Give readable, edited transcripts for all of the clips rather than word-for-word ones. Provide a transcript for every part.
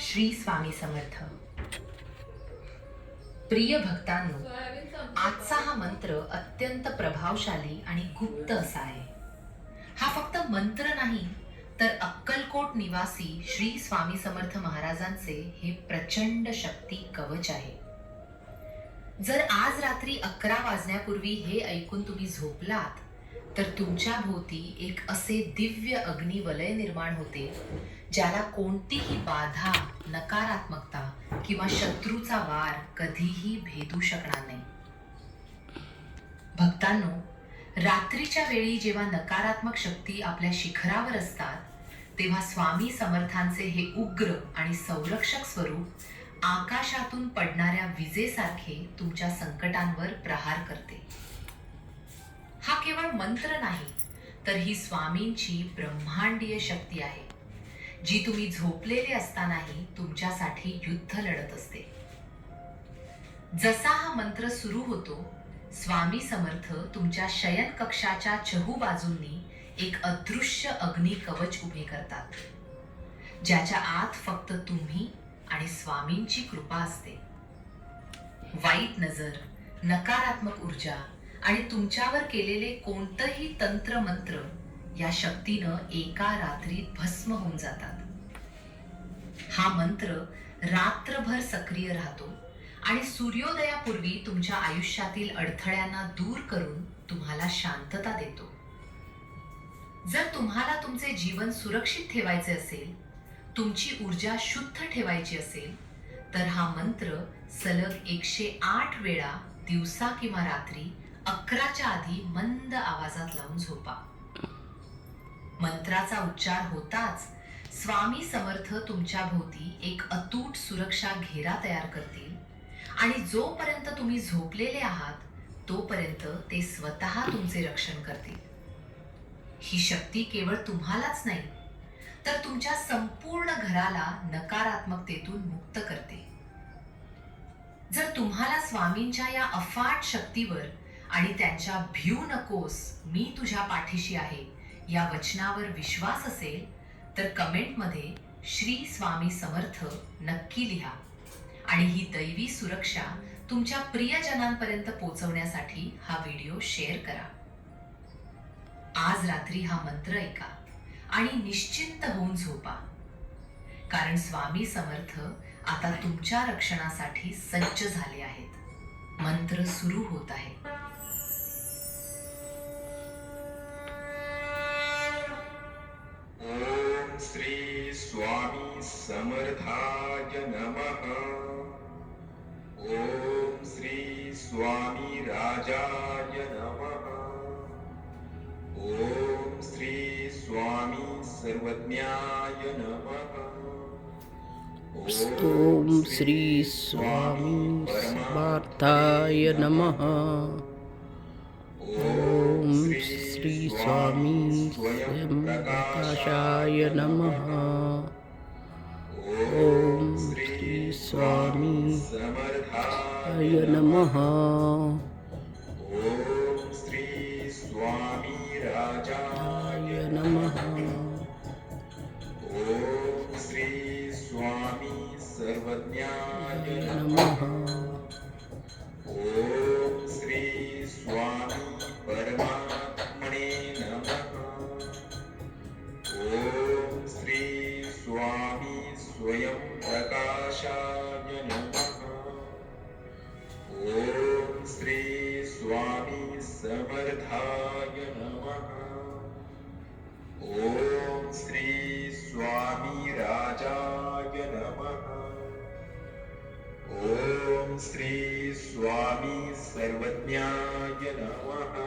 श्री स्वामी समर्थ. प्रिय भक्तांनो, आजचा हा मंत्र अत्यंत प्रभावशाली आणि गुप्त असा आहे. हा फक्त मंत्र नाही, तर अक्कलकोट निवासी श्री स्वामी समर्थ महाराजांचे हे प्रचंड शक्ती कवच आहे. जर आज रात्री 11 वाजण्यापूर्वी हे ऐकून तुम्ही झोपलात, तर तुमच्या भोवती एक असे दिव्य अग्निवलय निर्माण होते, ज्याला कोणतीही बाधा, नकारात्मकता किंवा शत्रूचा वार कधीही भेदू शकणार नाही. भक्तांनो, रात्रीच्या वेळी जेव्हा नकारात्मक शक्ती आपल्या शिखरावर असतात, तेव्हा स्वामी समर्थांचे हे उग्र आणि संरक्षक स्वरूप आकाशातून पडणाऱ्या विजेसारखे तुमच्या संकटांवर प्रहार करते. हा केवळ मंत्र नाही, तर ही स्वामींची ब्रह्मांडीय शक्ती आहे, जी तुम्ही झोपलेले असतानाही तुमच्यासाठी युद्ध लढत असते. जसा हा मंत्र सुरू होतो, स्वामी समर्थ तुमच्या शयन कक्षाच्या चहूबाजूंनी एक अदृश्य अग्नी कवच उभे करतात, ज्याच्या आत फक्त तुम्ही आणि स्वामींची कृपा असते. वाईट नजर, नकारात्मक ऊर्जा आणि तुमच्यावर केलेले कोणतंही तंत्र मंत्र या शक्तीनं एका रात्रीत भस्म होऊन जातात. हा मंत्र रात्रभर सक्रिय राहतो आणि सूर्योदयापूर्वी तुमच्या आयुष्यातील अडथळ्यांना दूर करून तुम्हाला शांतता देतो. जर तुम्हाला तुमचे जीवन सुरक्षित ठेवायचे असेल, तुमची ऊर्जा शुद्ध ठेवायची असेल, तर हा मंत्र सलग 108 वेळा दिवसा किंवा रात्री 11च्या आधी मंद आवाजात लावून झोपा. मंत्राचा उच्चार होताच स्वामी समर्थ तुमच्या भोवती एक अतूट सुरक्षा घेरा तयार करतील आणि जोपर्यंत तुम्ही झोपलेले आहात, तोपर्यंत ते स्वतः तुमचे रक्षण करतील. ही शक्ती केवळ तुम्हालाच नाही, तर तुमच्या संपूर्ण घराला नकारात्मकतेतून मुक्त करते. जर तुम्हाला स्वामींच्या या अफाट शक्तीवर आणि त्यांच्या "भिऊ नकोस, मी तुझ्या पाठीशी आहे" या वचनावर विश्वास असेल, तर कमेंटमध्ये श्री स्वामी समर्थ नक्की लिहा आणि ही दैवी सुरक्षा तुमच्या प्रियजनांपर्यंत पोहोचवण्यासाठी हा व्हिडिओ शेअर करा. आज रात्री हा मंत्र ऐका आणि निश्चिंत होऊन झोपा, कारण स्वामी समर्थ आता तुमच्या रक्षणासाठी सज्ज झाले आहेत. मंत्र सुरू होत आहे. ओम श्री स्वामी समर्थाय नमः. ओम श्री स्वामी राजाय नमः. ओम श्री स्वामी सर्वज्ञाय नमः. ओम श्री स्वामी समर्थाय नमः. ओम श्री स्वामी स्वयं प्रकाशाय नमः. ओम श्री स्वामी समर्थाय नमः. ओम श्री स्वामी राजाय नमः. ओम श्री स्वामी सर्वज्ञाय नमः. ओम श्री स्वामी परमात्मने नमः. ओम श्री स्वामी स्वयं प्रकाशाय नमः. ओम श्री स्वामी समर्थाय नमः. ओम श्री स्वामी राजाय नमः. ओम श्री स्वामी सर्वज्ञाय नमः.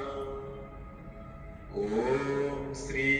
ओम श्री